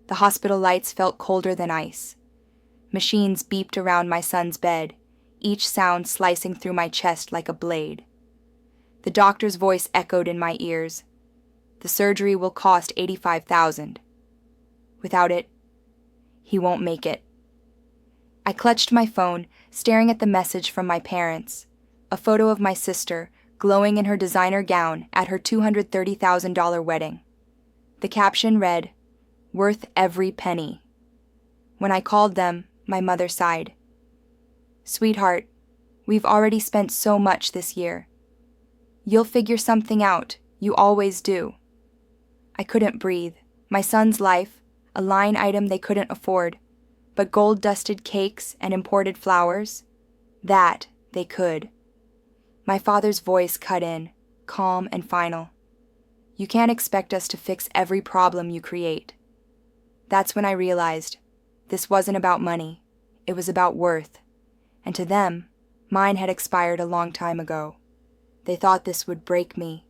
The hospital lights felt colder than ice. Machines beeped around my son's bed, each sound slicing through my chest like a blade. The doctor's voice echoed in my ears. The surgery will cost $85,000. Without it, he won't make it. I clutched my phone, staring at the message from my parents, a photo of my sister glowing in her designer gown at her $230,000 wedding. The caption read, "Worth every penny." When I called them, my mother sighed. "Sweetheart, we've already spent so much this year. You'll figure something out, you always do." I couldn't breathe. My son's life, a line item they couldn't afford, but gold-dusted cakes and imported flowers, that they could. My father's voice cut in, calm and final. "You can't expect us to fix every problem you create." That's when I realized this wasn't about money, it was about worth. And to them, mine had expired a long time ago. They thought this would break me,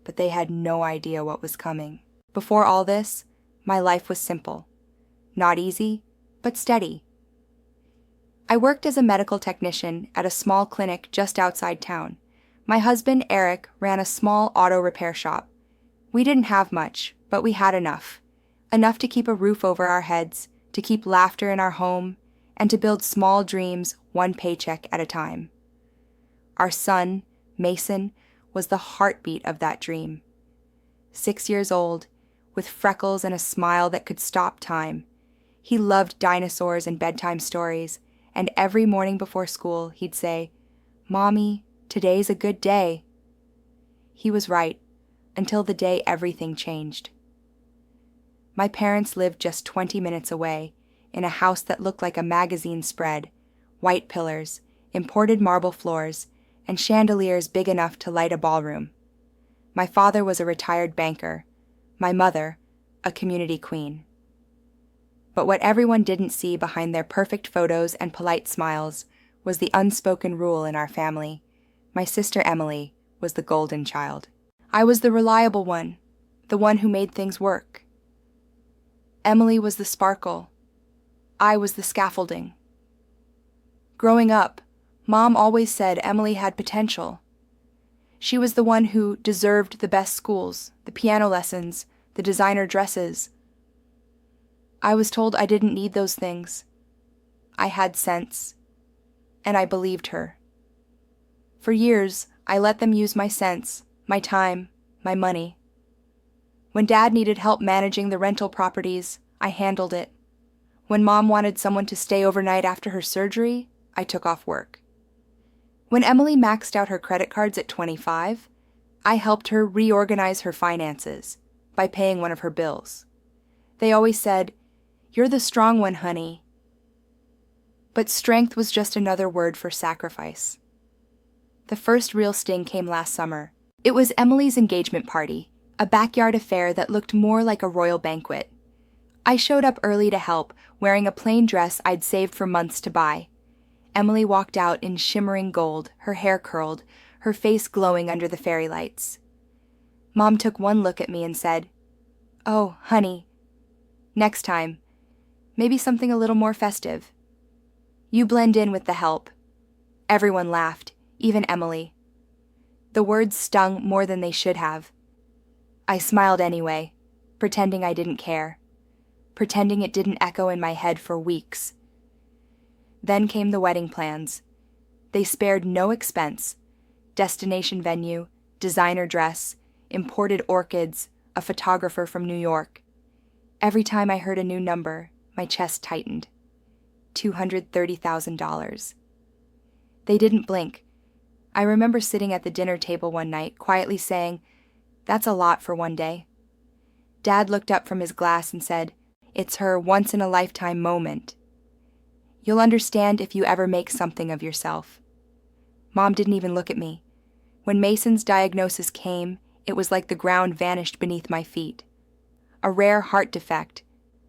but they had no idea what was coming. Before all this, my life was simple. Not easy, but steady. I worked as a medical technician at a small clinic just outside town. My husband, Eric, ran a small auto repair shop. We didn't have much, but we had enough. Enough to keep a roof over our heads, to keep laughter in our home, and to build small dreams one paycheck at a time. Our son, Mason, was the heartbeat of that dream. 6 years old, with freckles and a smile that could stop time. He loved dinosaurs and bedtime stories, and every morning before school he'd say, "Mommy, today's a good day." He was right, until the day everything changed. My parents lived just 20 minutes away, in a house that looked like a magazine spread, white pillars, imported marble floors, and chandeliers big enough to light a ballroom. My father was a retired banker, my mother, a community queen. But what everyone didn't see behind their perfect photos and polite smiles was the unspoken rule in our family. My sister Emily was the golden child. I was the reliable one, the one who made things work. Emily was the sparkle. I was the scaffolding. Growing up, Mom always said Emily had potential. She was the one who deserved the best schools, the piano lessons, the designer dresses. I was told I didn't need those things. I had sense, and I believed her. For years, I let them use my sense, my time, my money. When Dad needed help managing the rental properties, I handled it. When Mom wanted someone to stay overnight after her surgery, I took off work. When Emily maxed out her credit cards at 25, I helped her reorganize her finances by paying one of her bills. They always said, "You're the strong one, honey." But strength was just another word for sacrifice. The first real sting came last summer. It was Emily's engagement party, a backyard affair that looked more like a royal banquet. I showed up early to help, wearing a plain dress I'd saved for months to buy. Emily walked out in shimmering gold, her hair curled, her face glowing under the fairy lights. Mom took one look at me and said, "Oh, honey, next time, maybe something a little more festive. You blend in with the help." Everyone laughed, even Emily. The words stung more than they should have. I smiled anyway, pretending I didn't care, pretending it didn't echo in my head for weeks. Then came the wedding plans. They spared no expense. Destination venue, designer dress, imported orchids, a photographer from New York. Every time I heard a new number, my chest tightened. $230,000. They didn't blink. I remember sitting at the dinner table one night, quietly saying, "That's a lot for one day." Dad looked up from his glass and said, "It's her once-in-a-lifetime moment. You'll understand if you ever make something of yourself." Mom didn't even look at me. When Mason's diagnosis came, it was like the ground vanished beneath my feet. A rare heart defect,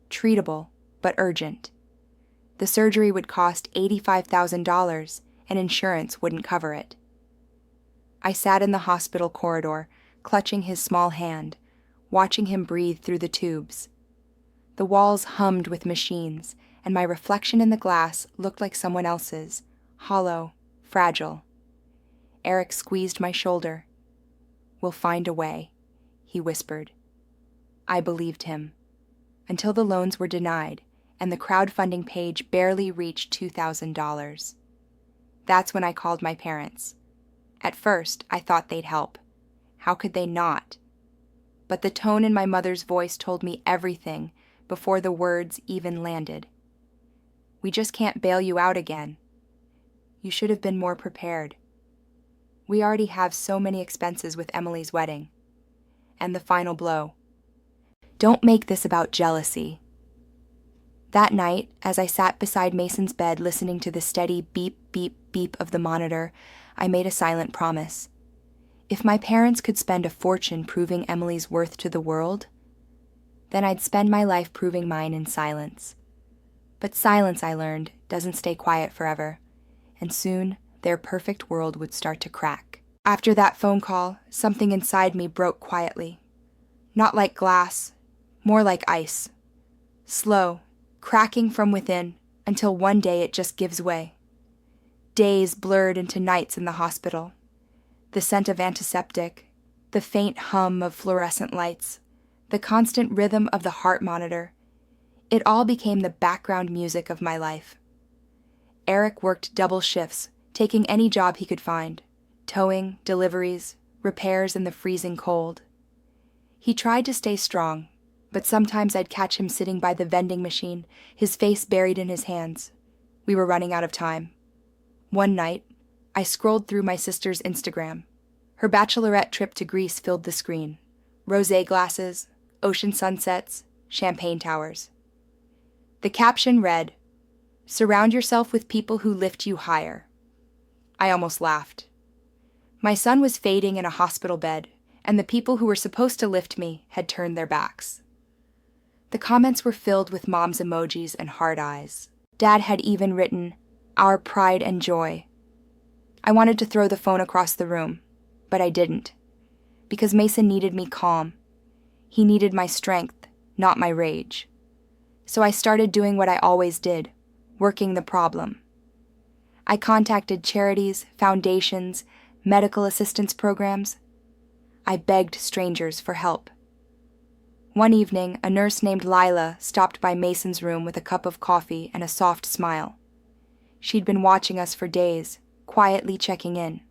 treatable, but urgent. The surgery would cost $85,000, and insurance wouldn't cover it. I sat in the hospital corridor, clutching his small hand, watching him breathe through the tubes. The walls hummed with machines, and my reflection in the glass looked like someone else's, hollow, fragile. Eric squeezed my shoulder. "We'll find a way," he whispered. I believed him, until the loans were denied and the crowdfunding page barely reached $2,000. That's when I called my parents. At first, I thought they'd help. How could they not? But the tone in my mother's voice told me everything before the words even landed. "We just can't bail you out again. You should have been more prepared. We already have so many expenses with Emily's wedding." And the final blow. "Don't make this about jealousy." That night, as I sat beside Mason's bed listening to the steady beep, beep, beep of the monitor, I made a silent promise. If my parents could spend a fortune proving Emily's worth to the world, then I'd spend my life proving mine in silence. But silence, I learned, doesn't stay quiet forever, and soon their perfect world would start to crack. After that phone call, something inside me broke quietly. Not like glass, more like ice. Slow, cracking from within, until one day it just gives way. Days blurred into nights in the hospital. The scent of antiseptic, the faint hum of fluorescent lights, the constant rhythm of the heart monitor. It all became the background music of my life. Eric worked double shifts, taking any job he could find, towing, deliveries, repairs in the freezing cold. He tried to stay strong, but sometimes I'd catch him sitting by the vending machine, his face buried in his hands. We were running out of time. One night, I scrolled through my sister's Instagram. Her bachelorette trip to Greece filled the screen. Rosé glasses, ocean sunsets, champagne towers. The caption read, "Surround yourself with people who lift you higher." I almost laughed. My son was fading in a hospital bed, and the people who were supposed to lift me had turned their backs. The comments were filled with mom's emojis and hard eyes. Dad had even written, "Our pride and joy." I wanted to throw the phone across the room, but I didn't, because Mason needed me calm. He needed my strength, not my rage. So I started doing what I always did, working the problem. I contacted charities, foundations, medical assistance programs. I begged strangers for help. One evening, a nurse named Lila stopped by Mason's room with a cup of coffee and a soft smile. She'd been watching us for days, quietly checking in.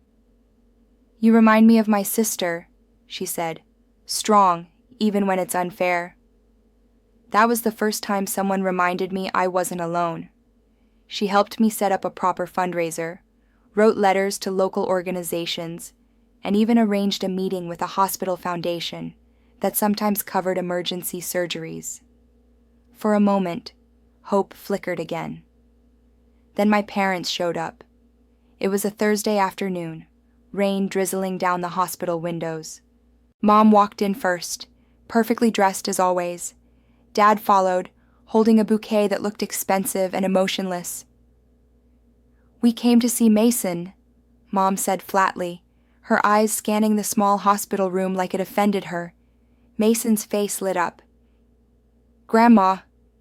"You remind me of my sister," she said, "strong, even when it's unfair." That was the first time someone reminded me I wasn't alone. She helped me set up a proper fundraiser, wrote letters to local organizations, and even arranged a meeting with a hospital foundation that sometimes covered emergency surgeries. For a moment, hope flickered again. Then my parents showed up. It was a Thursday afternoon, rain drizzling down the hospital windows. Mom walked in first, perfectly dressed as always. Dad followed, holding a bouquet that looked expensive and emotionless. "We came to see Mason," Mom said flatly, her eyes scanning the small hospital room like it offended her. Mason's face lit up. "Grandma,"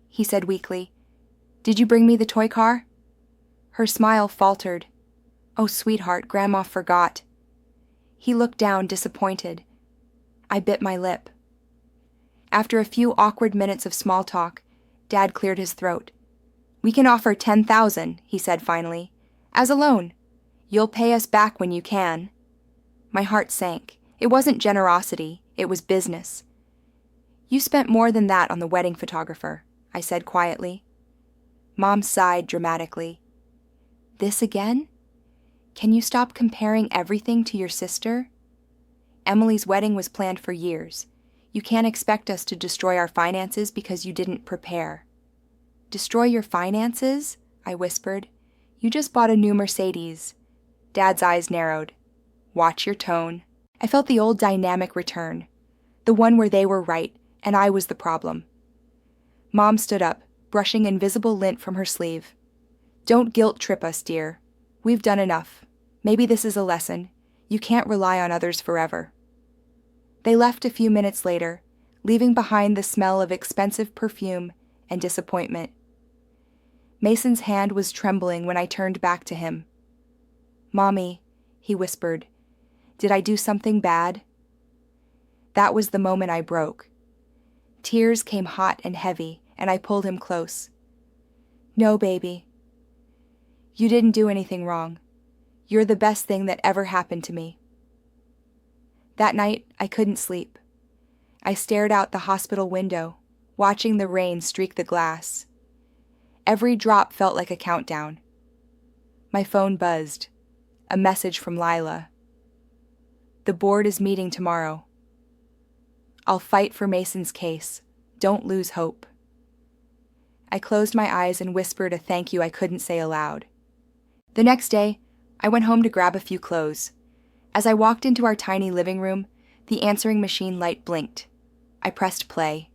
he said weakly, "did you bring me the toy car?" Her smile faltered. "Oh, sweetheart, Grandma forgot." He looked down, disappointed. I bit my lip. After a few awkward minutes of small talk, Dad cleared his throat. "We can offer 10,000, he said finally, "as a loan. You'll pay us back when you can." My heart sank. It wasn't generosity, it was business. "You spent more than that on the wedding photographer," I said quietly. Mom sighed dramatically. "This again? Can you stop comparing everything to your sister? Emily's wedding was planned for years. You can't expect us to destroy our finances because you didn't prepare." "Destroy your finances?" I whispered. "You just bought a new Mercedes." Dad's eyes narrowed. "Watch your tone." I felt the old dynamic return, the one where they were right and I was the problem. Mom stood up, brushing invisible lint from her sleeve. "Don't guilt trip us, dear. We've done enough. Maybe this is a lesson. You can't rely on others forever." They left a few minutes later, leaving behind the smell of expensive perfume and disappointment. Mason's hand was trembling when I turned back to him. "Mommy," he whispered, "did I do something bad?" That was the moment I broke. Tears came hot and heavy, and I pulled him close. "No, baby. You didn't do anything wrong. You're the best thing that ever happened to me." That night, I couldn't sleep. I stared out the hospital window, watching the rain streak the glass. Every drop felt like a countdown. My phone buzzed. A message from Lila. "The board is meeting tomorrow. I'll fight for Mason's case. Don't lose hope." I closed my eyes and whispered a thank you I couldn't say aloud. The next day, I went home to grab a few clothes. As I walked into our tiny living room, the answering machine light blinked. I pressed play.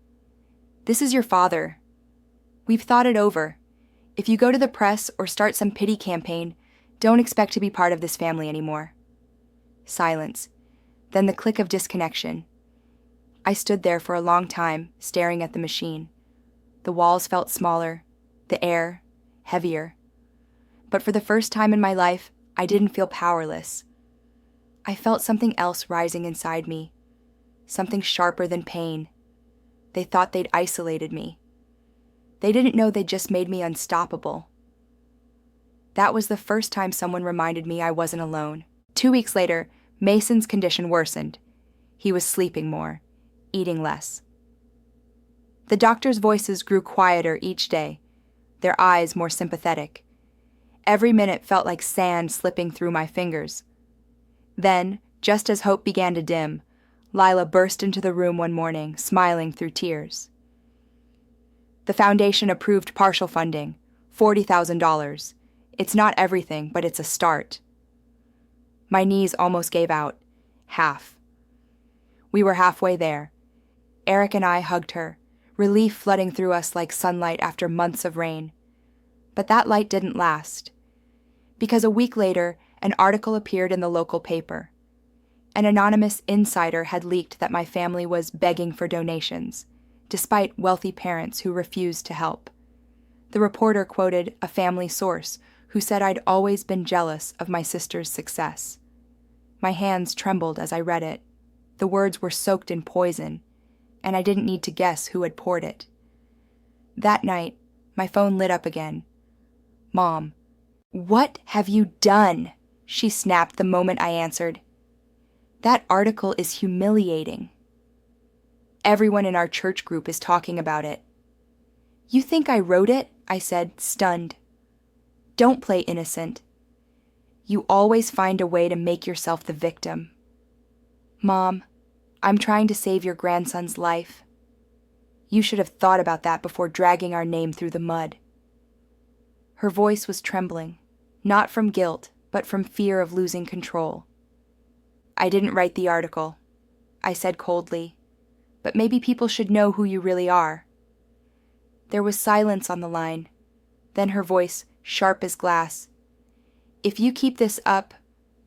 "This is your father. We've thought it over. If you go to the press or start some pity campaign, don't expect to be part of this family anymore." Silence. Then the click of disconnection. I stood there for a long time, staring at the machine. The walls felt smaller, the air heavier. But for the first time in my life, I didn't feel powerless. I felt something else rising inside me, something sharper than pain. They thought they'd isolated me. They didn't know they'd just made me unstoppable. That was the first time someone reminded me I wasn't alone. 2 weeks later, Mason's condition worsened. He was sleeping more, eating less. The doctors' voices grew quieter each day, their eyes more sympathetic. Every minute felt like sand slipping through my fingers. Then, just as hope began to dim, Lila burst into the room one morning, smiling through tears. "The foundation approved partial funding, $40,000. It's not everything, but it's a start." My knees almost gave out. Half. We were halfway there. Eric and I hugged her, relief flooding through us like sunlight after months of rain. But that light didn't last. Because a week later, an article appeared in the local paper. An anonymous insider had leaked that my family was begging for donations, despite wealthy parents who refused to help. The reporter quoted a family source who said I'd always been jealous of my sister's success. My hands trembled as I read it. The words were soaked in poison, and I didn't need to guess who had poured it. That night, my phone lit up again. "Mom, what have you done?" she snapped the moment I answered. "That article is humiliating. Everyone in our church group is talking about it." "You think I wrote it?" I said, stunned. "Don't play innocent. You always find a way to make yourself the victim." "Mom, I'm trying to save your grandson's life. You should have thought about that before dragging our name through the mud." Her voice was trembling, not from guilt, but from fear of losing control. "I didn't write the article," I said coldly, "but maybe people should know who you really are." There was silence on the line, then her voice, sharp as glass. "If you keep this up,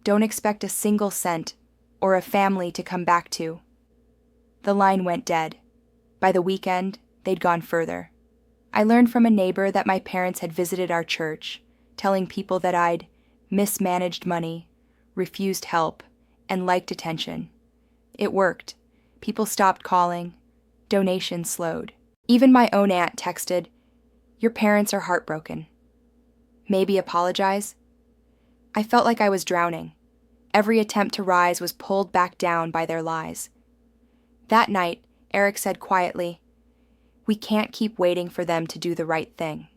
don't expect a single cent or a family to come back to." The line went dead. By the weekend, they'd gone further. I learned from a neighbor that my parents had visited our church, telling people that I'd mismanaged money, refused help, and liked attention. It worked. People stopped calling. Donations slowed. Even my own aunt texted, "Your parents are heartbroken. Maybe apologize?" I felt like I was drowning. Every attempt to rise was pulled back down by their lies. That night, Eric said quietly, "We can't keep waiting for them to do the right thing."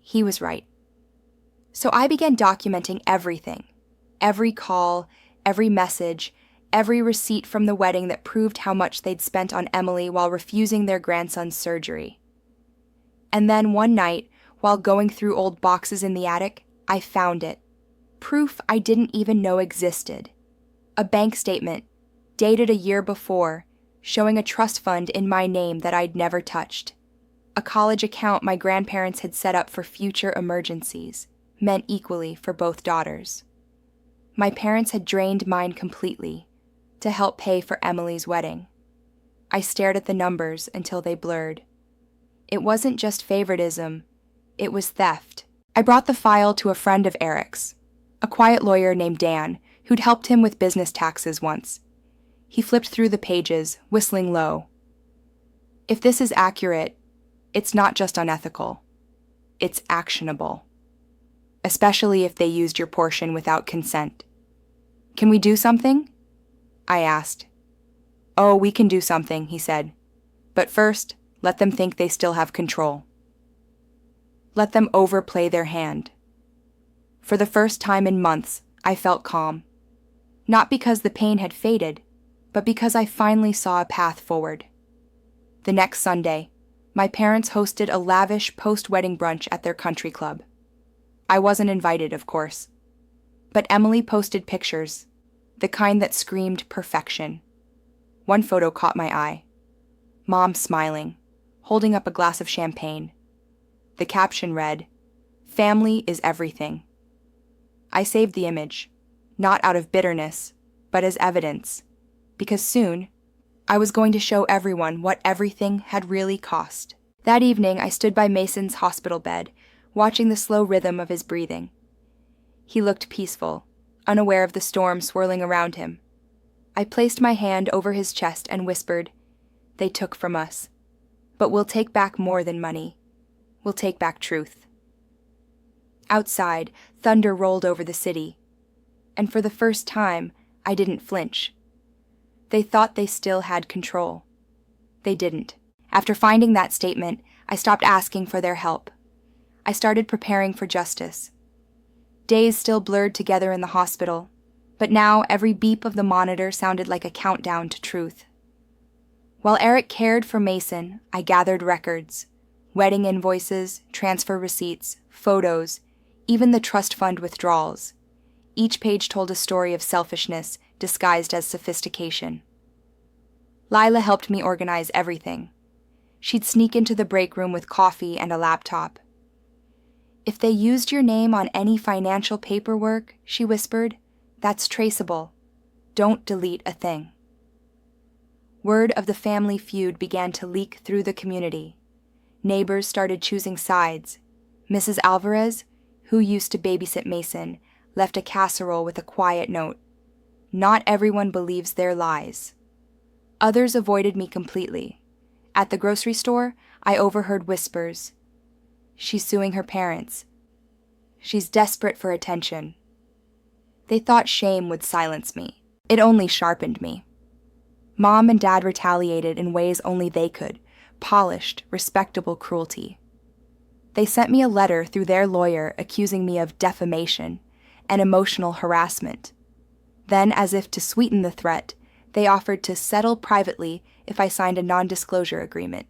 He was right. So I began documenting everything. Every call, every message, every receipt from the wedding that proved how much they'd spent on Emily while refusing their grandson's surgery. And then one night, while going through old boxes in the attic, I found it. Proof I didn't even know existed. A bank statement, dated a year before, showing a trust fund in my name that I'd never touched. A college account my grandparents had set up for future emergencies, meant equally for both daughters. My parents had drained mine completely to help pay for Emily's wedding. I stared at the numbers until they blurred. It wasn't just favoritism, it was theft. I brought the file to a friend of Eric's, a quiet lawyer named Dan, who'd helped him with business taxes once. He flipped through the pages, whistling low. If this is accurate, it's not just unethical. It's actionable. Especially if they used your portion without consent. Can we do something? I asked. Oh, we can do something, he said. But first, let them think they still have control. Let them overplay their hand. For the first time in months, I felt calm. Not because the pain had faded, but because I finally saw a path forward. The next Sunday, my parents hosted a lavish post-wedding brunch at their country club. I wasn't invited, of course. But Emily posted pictures, the kind that screamed perfection. One photo caught my eye. Mom smiling, holding up a glass of champagne. The caption read, "Family is everything." I saved the image, not out of bitterness, but as evidence, because soon, I was going to show everyone what everything had really cost. That evening, I stood by Mason's hospital bed, watching the slow rhythm of his breathing. He looked peaceful, unaware of the storm swirling around him. I placed my hand over his chest and whispered, "They took from us, but we'll take back more than money. We'll take back truth." Outside, thunder rolled over the city, and for the first time, I didn't flinch. They thought they still had control. They didn't. After finding that statement, I stopped asking for their help. I started preparing for justice. Days still blurred together in the hospital, but now every beep of the monitor sounded like a countdown to truth. While Eric cared for Mason, I gathered records, wedding invoices, transfer receipts, photos, even the trust fund withdrawals. Each page told a story of selfishness disguised as sophistication. Lila helped me organize everything. She'd sneak into the break room with coffee and a laptop. "If they used your name on any financial paperwork," she whispered, "that's traceable. Don't delete a thing." Word of the family feud began to leak through the community. Neighbors started choosing sides. Mrs. Alvarez, who used to babysit Mason, left a casserole with a quiet note. "Not everyone believes their lies." Others avoided me completely. At the grocery store, I overheard whispers. "She's suing her parents. She's desperate for attention." They thought shame would silence me. It only sharpened me. Mom and Dad retaliated in ways only they could, polished, respectable cruelty. They sent me a letter through their lawyer accusing me of defamation and emotional harassment. Then, as if to sweeten the threat, they offered to settle privately if I signed a non-disclosure agreement.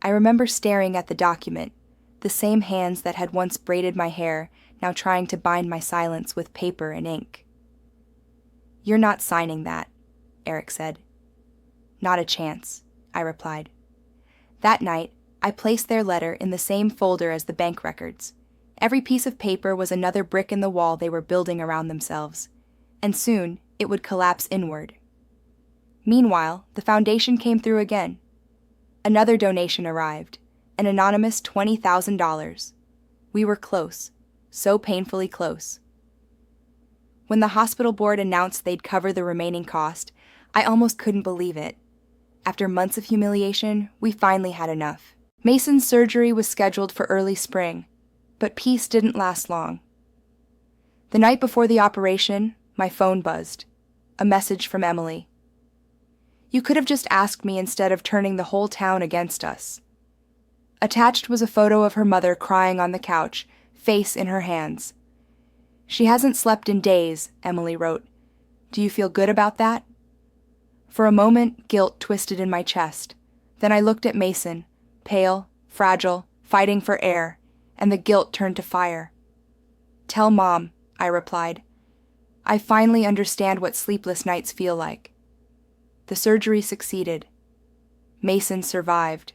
I remember staring at the document, the same hands that had once braided my hair, now trying to bind my silence with paper and ink. "You're not signing that," Eric said. "Not a chance," I replied. That night, I placed their letter in the same folder as the bank records. Every piece of paper was another brick in the wall they were building around themselves, and soon it would collapse inward. Meanwhile, the foundation came through again. Another donation arrived, an anonymous $20,000. We were close, so painfully close. When the hospital board announced they'd cover the remaining cost, I almost couldn't believe it. After months of humiliation, we finally had enough. Mason's surgery was scheduled for early spring, but peace didn't last long. The night before the operation, my phone buzzed. A message from Emily. "You could have just asked me instead of turning the whole town against us." Attached was a photo of her mother crying on the couch, face in her hands. "She hasn't slept in days," Emily wrote. "Do you feel good about that?" For a moment, guilt twisted in my chest. Then I looked at Mason, pale, fragile, fighting for air, and the guilt turned to fire. "Tell Mom," I replied. "I finally understand what sleepless nights feel like." The surgery succeeded. Mason survived.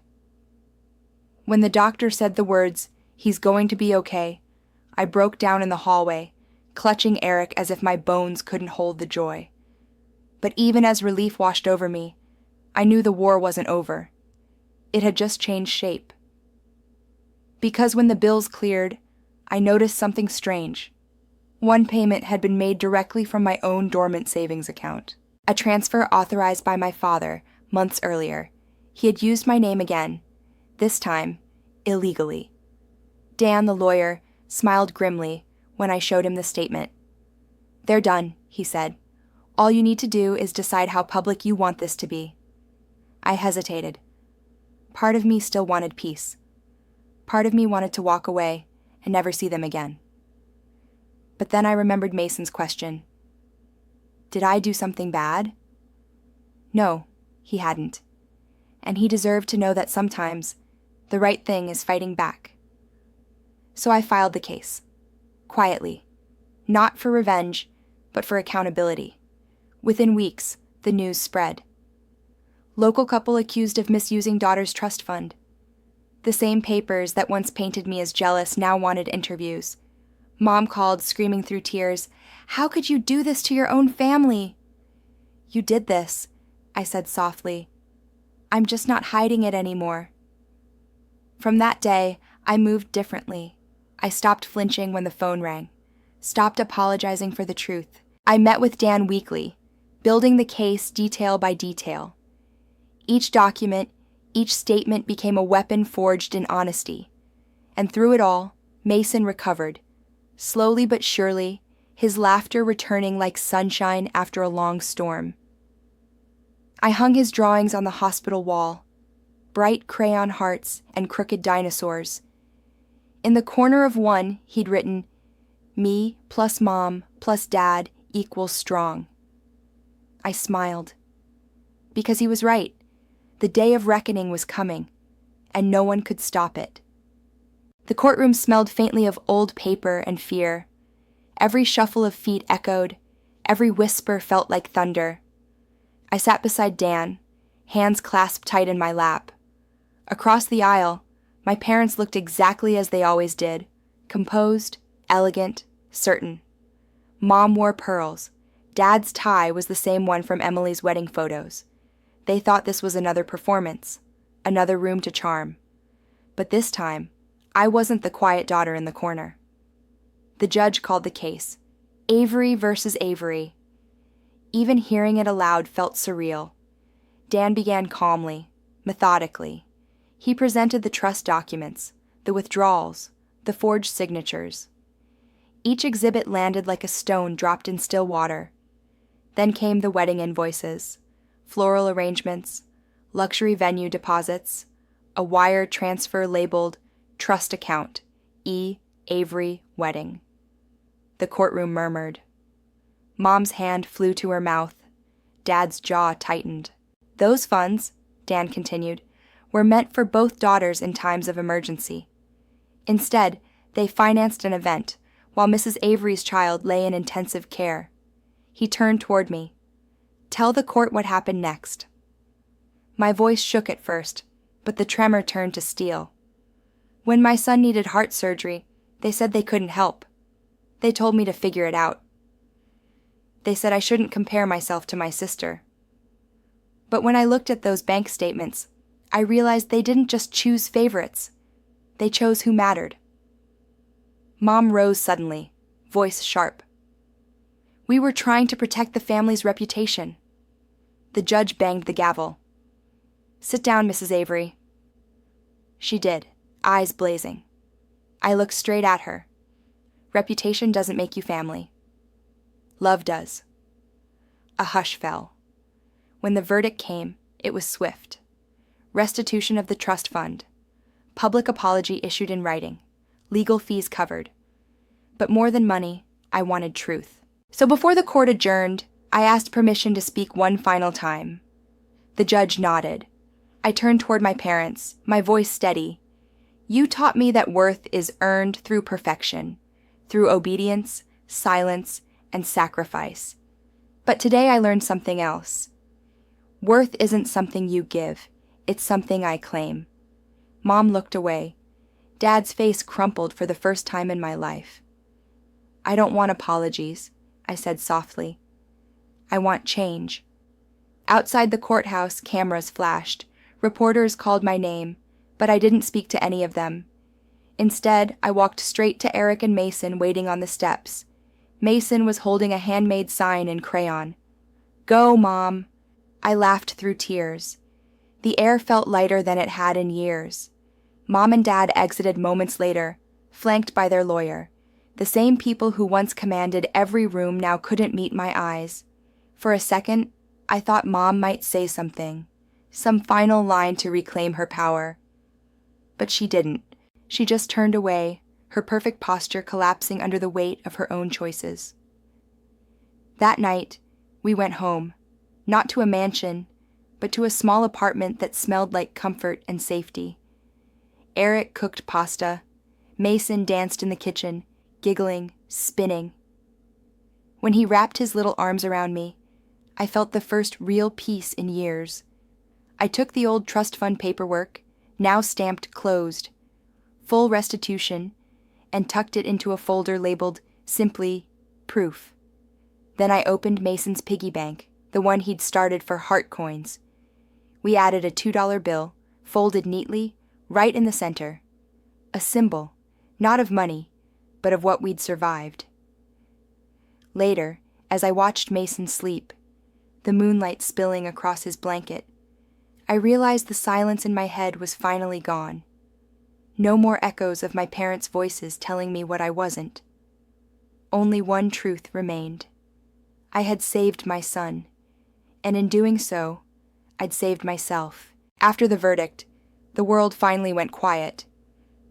When the doctor said the words, "He's going to be okay," I broke down in the hallway, clutching Eric as if my bones couldn't hold the joy. But even as relief washed over me, I knew the war wasn't over. It had just changed shape. Because when the bills cleared, I noticed something strange. One payment had been made directly from my own dormant savings account. A transfer authorized by my father months earlier. He had used my name again, this time illegally. Dan, the lawyer, smiled grimly when I showed him the statement. "They're done," he said. "All you need to do is decide how public you want this to be." I hesitated. Part of me still wanted peace. Part of me wanted to walk away and never see them again. But then I remembered Mason's question. Did I do something bad? No, he hadn't. And he deserved to know that sometimes the right thing is fighting back. So I filed the case. Quietly. Not for revenge, but for accountability. Within weeks, the news spread. Local couple accused of misusing daughter's trust fund. The same papers that once painted me as jealous now wanted interviews. Mom called, screaming through tears, "How could you do this to your own family?" "You did this," I said softly. "I'm just not hiding it anymore." From that day, I moved differently. I stopped flinching when the phone rang, stopped apologizing for the truth. I met with Dan weekly, building the case detail by detail. Each document, each statement became a weapon forged in honesty. And through it all, Mason recovered. Slowly but surely, his laughter returning like sunshine after a long storm. I hung his drawings on the hospital wall, bright crayon hearts and crooked dinosaurs. In the corner of one, he'd written, "Me plus Mom plus Dad equals strong." I smiled. Because he was right. The day of reckoning was coming, and no one could stop it. The courtroom smelled faintly of old paper and fear. Every shuffle of feet echoed. Every whisper felt like thunder. I sat beside Dan, hands clasped tight in my lap. Across the aisle, my parents looked exactly as they always did, composed, elegant, certain. Mom wore pearls. Dad's tie was the same one from Emily's wedding photos. They thought this was another performance, another room to charm. But this time, I wasn't the quiet daughter in the corner. The judge called the case, Avery versus Avery. Even hearing it aloud felt surreal. Dan began calmly, methodically. He presented the trust documents, the withdrawals, the forged signatures. Each exhibit landed like a stone dropped in still water. Then came the wedding invoices, floral arrangements, luxury venue deposits, a wire transfer labeled Trust Account, E. Avery Wedding. The courtroom murmured. Mom's hand flew to her mouth. Dad's jaw tightened. Those funds, Dan continued, were meant for both daughters in times of emergency. Instead, they financed an event, while Mrs. Avery's child lay in intensive care. He turned toward me. "Tell the court what happened next." My voice shook at first, but the tremor turned to steel. When my son needed heart surgery, they said they couldn't help. They told me to figure it out. They said I shouldn't compare myself to my sister. But when I looked at those bank statements, I realized they didn't just choose favorites. They chose who mattered. Mom rose suddenly, voice sharp. "We were trying to protect the family's reputation." The judge banged the gavel. "Sit down, Mrs. Avery." She did, eyes blazing. I looked straight at her. Reputation doesn't make you family. Love does. A hush fell. When the verdict came, it was swift. Restitution of the trust fund. Public apology issued in writing. Legal fees covered. But more than money, I wanted truth. So before the court adjourned, I asked permission to speak one final time. The judge nodded. I turned toward my parents, my voice steady. "You taught me that worth is earned through perfection, through obedience, silence, and sacrifice. But today I learned something else. Worth isn't something you give, it's something I claim." Mom looked away. Dad's face crumpled for the first time in my life. "I don't want apologies," I said softly. "I want change." Outside the courthouse, cameras flashed. Reporters called my name, but I didn't speak to any of them. Instead, I walked straight to Eric and Mason waiting on the steps. Mason was holding a handmade sign in crayon. "Go, Mom." I laughed through tears. The air felt lighter than it had in years. Mom and Dad exited moments later, flanked by their lawyer. The same people who once commanded every room now couldn't meet my eyes. For a second, I thought Mom might say something, some final line to reclaim her power. But she didn't. She just turned away, her perfect posture collapsing under the weight of her own choices. That night, we went home, not to a mansion, but to a small apartment that smelled like comfort and safety. Eric cooked pasta. Mason danced in the kitchen, giggling, spinning. When he wrapped his little arms around me, I felt the first real peace in years. I took the old trust fund paperwork, now stamped closed, full restitution, and tucked it into a folder labeled simply proof. Then I opened Mason's piggy bank, the one he'd started for heart coins. We added a $2 bill, folded neatly, right in the center. A symbol, not of money, but of what we'd survived. Later, as I watched Mason sleep, the moonlight spilling across his blanket, I realized the silence in my head was finally gone. No more echoes of my parents' voices telling me what I wasn't. Only one truth remained. I had saved my son, and in doing so, I'd saved myself. After the verdict, the world finally went quiet.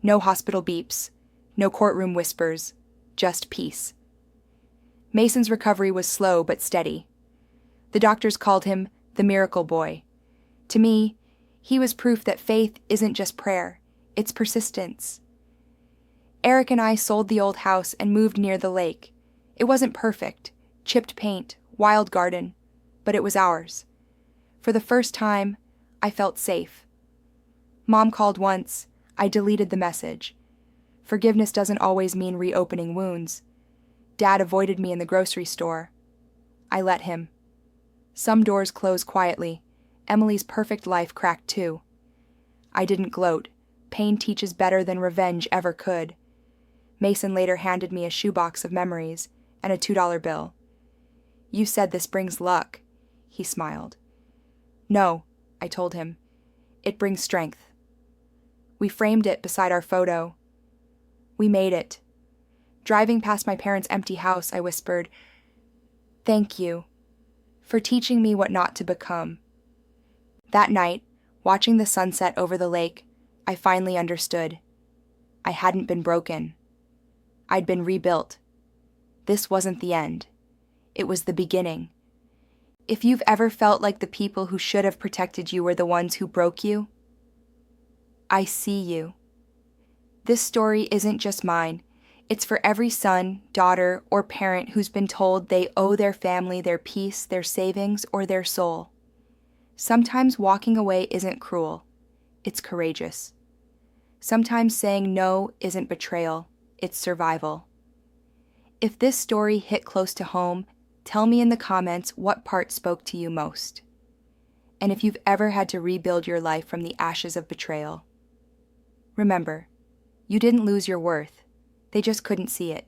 No hospital beeps, no courtroom whispers, just peace. Mason's recovery was slow but steady. The doctors called him the miracle boy. To me, he was proof that faith isn't just prayer, it's persistence. Eric and I sold the old house and moved near the lake. It wasn't perfect, chipped paint, wild garden, but it was ours. For the first time, I felt safe. Mom called once. I deleted the message. Forgiveness doesn't always mean reopening wounds. Dad avoided me in the grocery store. I let him. Some doors close quietly. Emily's perfect life cracked too. I didn't gloat. Pain teaches better than revenge ever could. Mason later handed me a shoebox of memories and a $2 bill. "You said this brings luck," he smiled. "No," I told him. "It brings strength." We framed it beside our photo. We made it. Driving past my parents' empty house, I whispered, "Thank you for teaching me what not to become." That night, watching the sunset over the lake, I finally understood. I hadn't been broken. I'd been rebuilt. This wasn't the end. It was the beginning. If you've ever felt like the people who should have protected you were the ones who broke you, I see you. This story isn't just mine. It's for every son, daughter, or parent who's been told they owe their family their peace, their savings, or their soul. Sometimes walking away isn't cruel. It's courageous. Sometimes saying no isn't betrayal. It's survival. If this story hit close to home, tell me in the comments what part spoke to you most. And if you've ever had to rebuild your life from the ashes of betrayal, remember, you didn't lose your worth. They just couldn't see it.